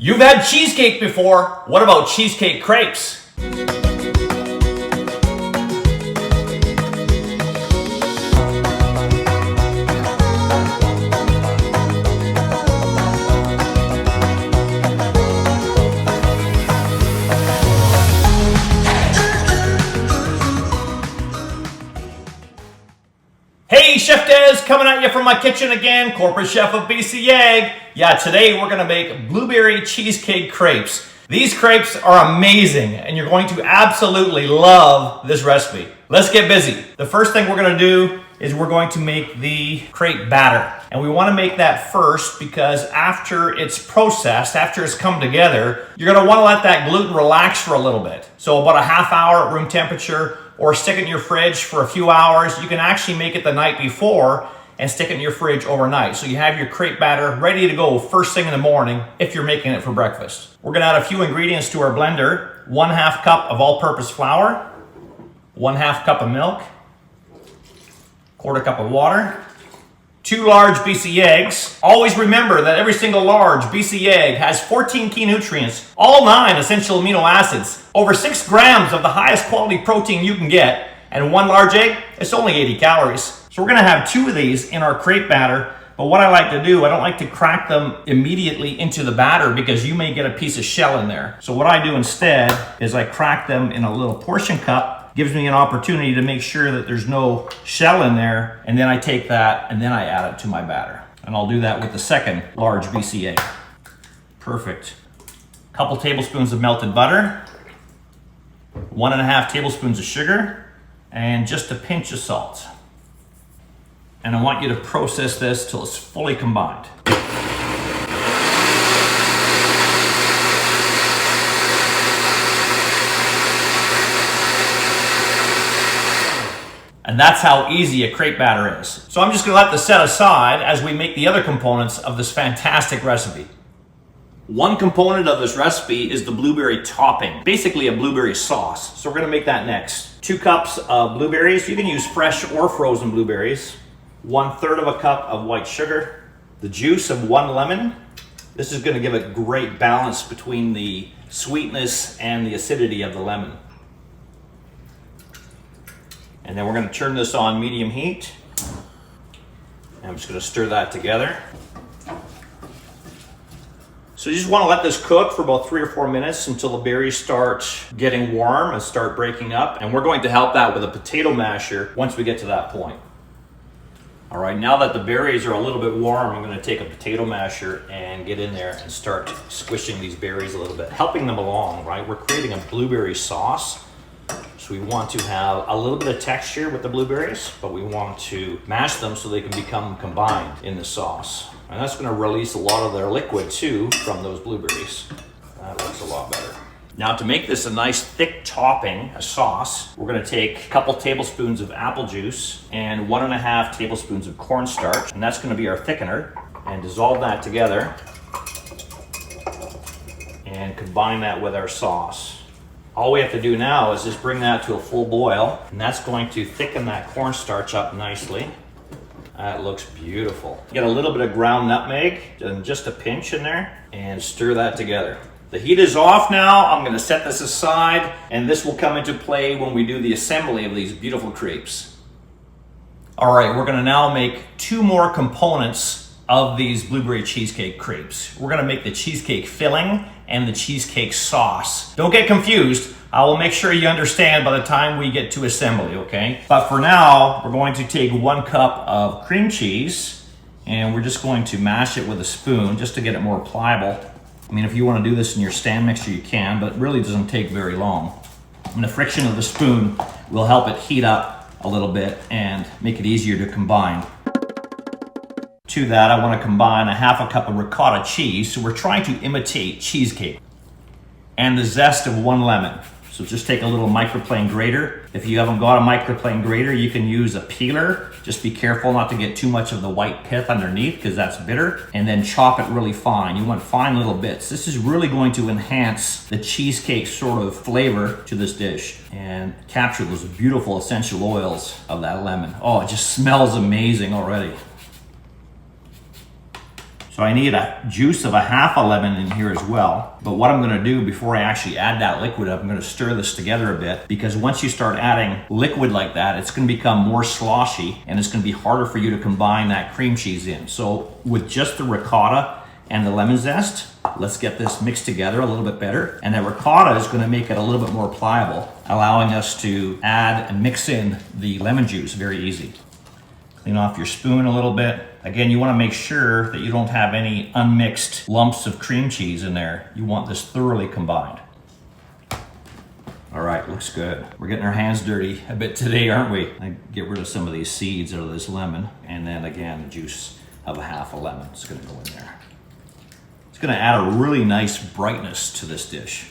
You've had cheesecake before. What about cheesecake crepes? Hey, Chef Des, coming at you from my kitchen again, corporate chef of BC Egg. Yeah, today we're gonna make blueberry cheesecake crepes. These crepes are amazing, and you're going to absolutely love this recipe. Let's get busy. The first thing we're gonna do is we're going to make the crepe batter. And we wanna make that first because after it's processed, after it's come together, you're gonna wanna let that gluten relax for a little bit. So about a half hour at room temperature, or stick it in your fridge for a few hours. You can actually make it the night before and stick it in your fridge overnight. So you have your crepe batter ready to go first thing in the morning if you're making it for breakfast. We're gonna add a few ingredients to our blender. 1/2 cup of all-purpose flour, 1/2 cup of milk, 1/4 cup of water, 2 large BC eggs. Always remember that every single large BC egg has 14 key nutrients, all 9 essential amino acids, over 6 grams of the highest quality protein you can get, and 1 large egg, it's only 80 calories. So we're gonna have 2 of these in our crepe batter, but what I like to do, I don't like to crack them immediately into the batter because you may get a piece of shell in there. So what I do instead is I crack them in a little portion cup. Gives me an opportunity to make sure that there's no shell in there, and then I take that and then I add it to my batter. And I'll do that with the second large BC egg. Perfect. A couple tablespoons of melted butter, 1.5 tablespoons of sugar, and just a pinch of salt. And I want you to process this till it's fully combined. And that's how easy a crepe batter is. So I'm just gonna let this set aside as we make the other components of this fantastic recipe. One component of this recipe is the blueberry topping, basically a blueberry sauce. So we're gonna make that next. 2 cups of blueberries. You can use fresh or frozen blueberries. 1/3 of a cup of white sugar. The juice of 1 lemon. This is gonna give a great balance between the sweetness and the acidity of the lemon. And then we're gonna turn this on medium heat. And I'm just gonna stir that together. So you just wanna let this cook for about 3 or 4 minutes until the berries start getting warm and start breaking up. And we're going to help that with a potato masher once we get to that point. All right, now that the berries are a little bit warm, I'm gonna take a potato masher and get in there and start squishing these berries a little bit, helping them along, right? We're creating a blueberry sauce. So we want to have a little bit of texture with the blueberries, but we want to mash them so they can become combined in the sauce. And that's gonna release a lot of their liquid too from those blueberries. That looks a lot better. Now to make this a nice thick topping, a sauce, we're gonna take a couple tablespoons of apple juice and 1.5 tablespoons of cornstarch, and that's gonna be our thickener, and dissolve that together and combine that with our sauce. All we have to do now is just bring that to a full boil, and that's going to thicken that cornstarch up nicely. That looks beautiful. Get a little bit of ground nutmeg, and just a pinch in there, and stir that together. The heat is off now. I'm gonna set this aside, and this will come into play when we do the assembly of these beautiful crepes. All right, we're gonna now make 2 more components of these blueberry cheesecake crepes. We're gonna make the cheesecake filling and the cheesecake sauce. Don't get confused. I will make sure you understand by the time we get to assembly, okay? But for now, we're going to take 1 cup of cream cheese, and we're just going to mash it with a spoon just to get it more pliable. I mean, if you wanna do this in your stand mixer, you can, but it really doesn't take very long. And the friction of the spoon will help it heat up a little bit and make it easier to combine. To that, I want to combine 1/2 cup of ricotta cheese. So we're trying to imitate cheesecake. And the zest of 1 lemon. So just take a little microplane grater. If you haven't got a microplane grater, you can use a peeler. Just be careful not to get too much of the white pith underneath because that's bitter. And then chop it really fine. You want fine little bits. This is really going to enhance the cheesecake sort of flavor to this dish and capture those beautiful essential oils of that lemon. Oh, it just smells amazing already. So I need a juice of a half a lemon in here as well. But what I'm gonna do before I actually add that liquid, I'm gonna stir this together a bit, because once you start adding liquid like that, it's gonna become more sloshy and it's gonna be harder for you to combine that cream cheese in. So with just the ricotta and the lemon zest, let's get this mixed together a little bit better. And that ricotta is gonna make it a little bit more pliable, allowing us to add and mix in the lemon juice very easy. Clean off your spoon a little bit. Again, you wanna make sure that you don't have any unmixed lumps of cream cheese in there. You want this thoroughly combined. All right, looks good. We're getting our hands dirty a bit today, aren't we? I get rid of some of these seeds out of this lemon. And then again, the juice of a half a lemon is gonna go in there. It's gonna add a really nice brightness to this dish.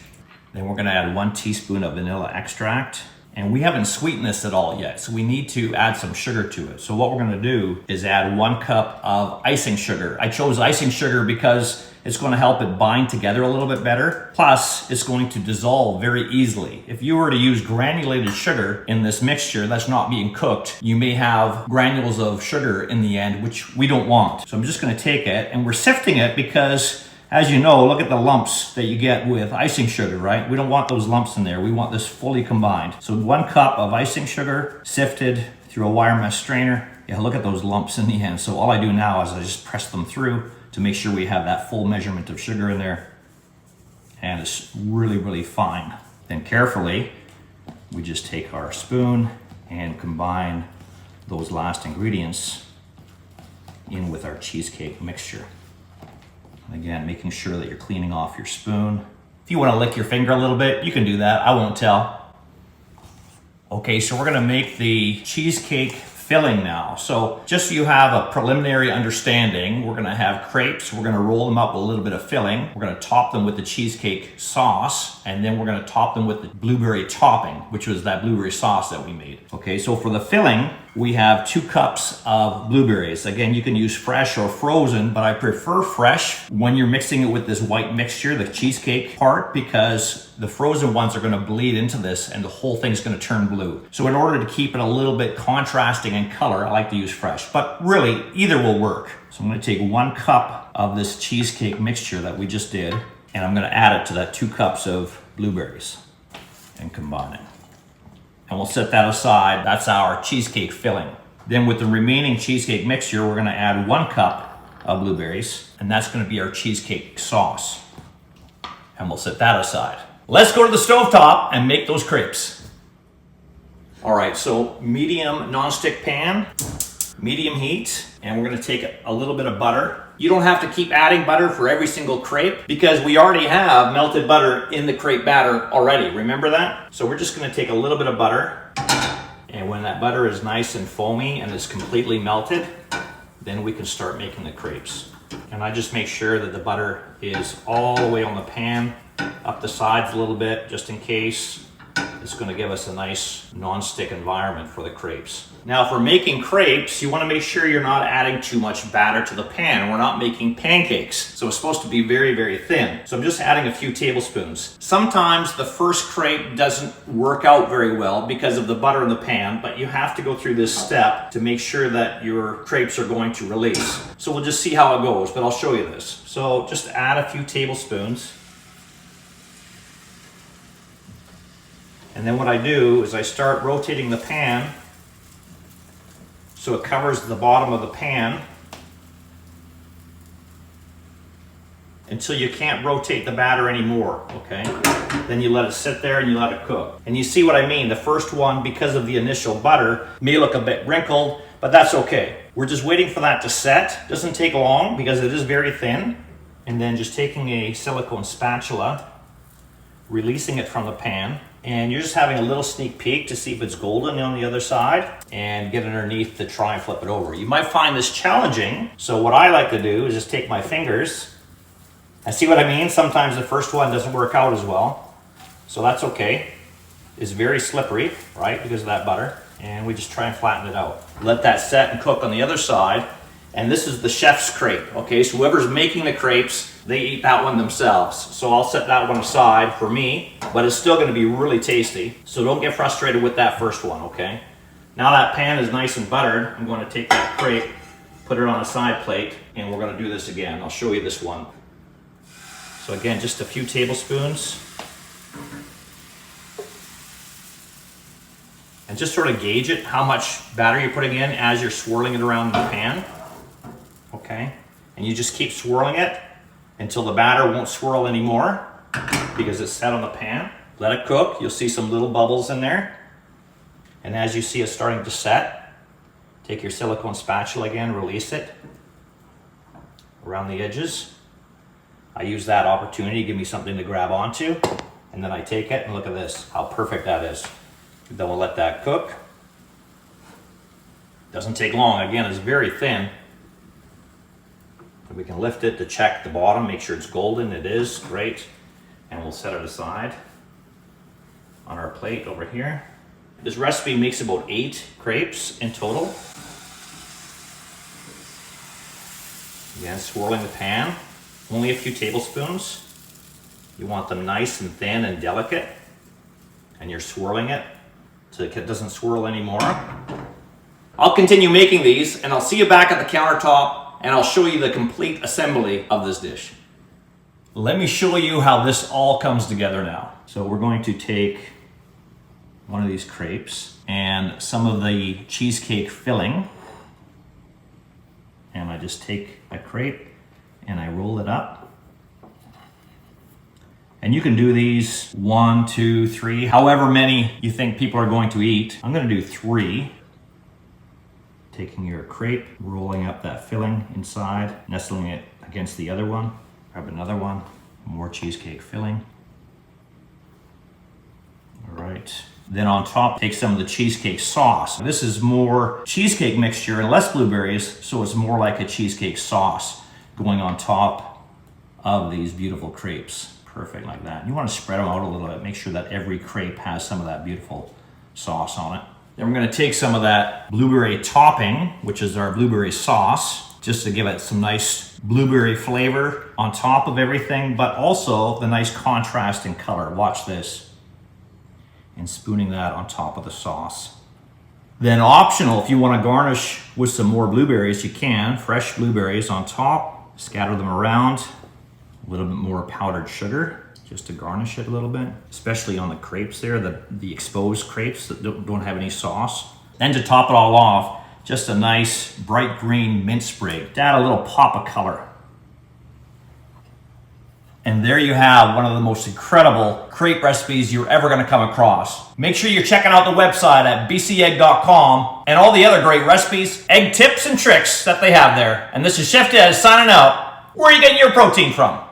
Then we're gonna add 1 teaspoon of vanilla extract. And we haven't sweetened this at all yet, so we need to add some sugar to it. So what we're gonna do is add 1 cup of icing sugar. I chose icing sugar because it's gonna help it bind together a little bit better. Plus, it's going to dissolve very easily. If you were to use granulated sugar in this mixture that's not being cooked, you may have granules of sugar in the end, which we don't want. So I'm just gonna take it, and we're sifting it because, as you know, look at the lumps that you get with icing sugar, right? We don't want those lumps in there. We want this fully combined. So 1 cup of icing sugar sifted through a wire mesh strainer. Yeah, look at those lumps in the end. So all I do now is I just press them through to make sure we have that full measurement of sugar in there. And it's really, really fine. Then carefully, we just take our spoon and combine those last ingredients in with our cheesecake mixture. Again, making sure that you're cleaning off your spoon. If you want to lick your finger a little bit, you can do that. I won't tell. Okay, so we're going to make the cheesecake filling now. So just so you have a preliminary understanding, we're going to have crepes. We're going to roll them up with a little bit of filling. We're going to top them with the cheesecake sauce, and then we're going to top them with the blueberry topping, which was that blueberry sauce that we made. Okay, so for the filling, we have 2 cups of blueberries. Again, you can use fresh or frozen, but I prefer fresh when you're mixing it with this white mixture, the cheesecake part, because the frozen ones are gonna bleed into this and the whole thing's gonna turn blue. So in order to keep it a little bit contrasting in color, I like to use fresh, but really either will work. So I'm gonna take 1 cup of this cheesecake mixture that we just did, and I'm gonna add it to that 2 cups of blueberries and combine it. And we'll set that aside. That's our cheesecake filling. Then with the remaining cheesecake mixture, we're gonna add 1 cup of blueberries, and that's gonna be our cheesecake sauce. And we'll set that aside. Let's go to the stovetop and make those crepes. All right, so medium nonstick pan, medium heat, and we're gonna take a little bit of butter. You don't have to keep adding butter for every single crepe because we already have melted butter in the crepe batter already. Remember that? So we're just gonna take a little bit of butter, and when that butter is nice and foamy and is completely melted, then we can start making the crepes. And I just make sure that the butter is all the way on the pan, up the sides a little bit, just in case. It's going to give us a nice non-stick environment for the crepes. Now for making crepes, you want to make sure you're not adding too much batter to the pan. We're not making pancakes, so it's supposed to be very, very thin. So I'm just adding a few tablespoons. Sometimes the first crepe doesn't work out very well because of the butter in the pan, but you have to go through this step to make sure that your crepes are going to release. So we'll just see how it goes, but I'll show you this. So just add a few tablespoons. And then what I do is I start rotating the pan so it covers the bottom of the pan until you can't rotate the batter anymore, okay? Then you let it sit there and you let it cook. And you see what I mean? The first one, because of the initial butter, may look a bit wrinkled, but that's okay. We're just waiting for that to set. Doesn't take long because it is very thin. And then just taking a silicone spatula, releasing it from the pan, and you're just having a little sneak peek to see if it's golden on the other side and get underneath to try and flip it over. You might find this challenging, so what I like to do is just take my fingers and see what I mean. Sometimes the first one doesn't work out as well, so that's okay. It's very slippery, right, because of that butter, and we just try and flatten it out. Let that set and cook on the other side. And this is the chef's crepe, okay? So whoever's making the crepes, they eat that one themselves. So I'll set that one aside for me, but it's still gonna be really tasty. So don't get frustrated with that first one, okay? Now that pan is nice and buttered, I'm gonna take that crepe, put it on a side plate, and we're gonna do this again. I'll show you this one. So again, just a few tablespoons. And just sort of gauge it, how much batter you're putting in as you're swirling it around the pan. Okay, and you just keep swirling it until the batter won't swirl anymore because it's set on the pan. Let it cook. You'll see some little bubbles in there. And as you see it starting to set, take your silicone spatula again, release it around the edges. I use that opportunity to give me something to grab onto. And then I take it and look at this, how perfect that is. Then we'll let that cook. Doesn't take long. Again, it's very thin. We can lift it to check the bottom, make sure it's golden. It is, great. And we'll set it aside on our plate over here. This recipe makes about 8 crepes in total. Again, swirling the pan, only a few tablespoons. You want them nice and thin and delicate. And you're swirling it so it doesn't swirl anymore. I'll continue making these, and I'll see you back at the countertop, and I'll show you the complete assembly of this dish. Let me show you how this all comes together now. So we're going to take one of these crepes and some of the cheesecake filling, and I just take a crepe and I roll it up. And you can do these 1, 2, 3, however many you think people are going to eat. I'm gonna do 3. Taking your crepe, rolling up that filling inside, nestling it against the other one. Grab another one, more cheesecake filling. All right. Then on top, take some of the cheesecake sauce. This is more cheesecake mixture and less blueberries, so it's more like a cheesecake sauce going on top of these beautiful crepes. Perfect like that. You want to spread them out a little bit. Make sure that every crepe has some of that beautiful sauce on it. Then we're going to take some of that blueberry topping, which is our blueberry sauce, just to give it some nice blueberry flavor on top of everything, but also the nice contrast in color. Watch this. And spooning that on top of the sauce. Then optional, if you want to garnish with some more blueberries, you can. Fresh blueberries on top, scatter them around. A little bit more powdered sugar just to garnish it a little bit, especially on the crepes there, the exposed crepes that don't have any sauce. Then to top it all off, just a nice bright green mint sprig to add a little pop of color. And there you have one of the most incredible crepe recipes you're ever going to come across. Make sure you're checking out the website at bcegg.com and all the other great recipes, egg tips and tricks that they have there. And this is Chef Des signing out. Where are you getting your protein from?